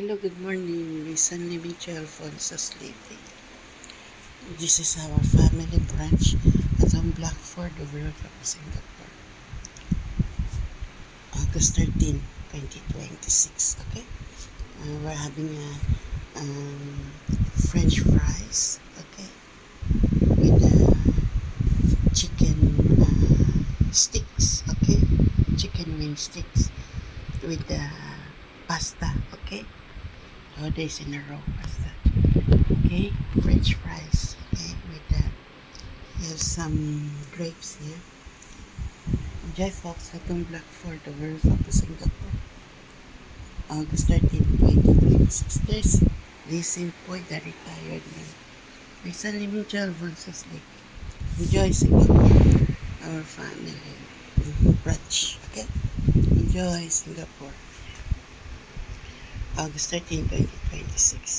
Hello, good morning. Recently, Mitchell Alfonso sleeping. This is our family brunch at Home Blackford, overlook of Singapore. August 13, 2026. Okay? We're having French fries. Okay? With chicken sticks. Okay? Chicken wing sticks. With pasta. Okay? 2 days in a row pasta. Okay, French fries. Okay, with that, we have some grapes here. Enjoy, folks. Atong Blackford, the World Cup of Singapore, August 13, 2026. There's Listen po, the retired man. Recently, Mitchell Alfonso sleep. Enjoy Singapore, our family brunch. Okay, enjoy Singapore, August 13, 2026.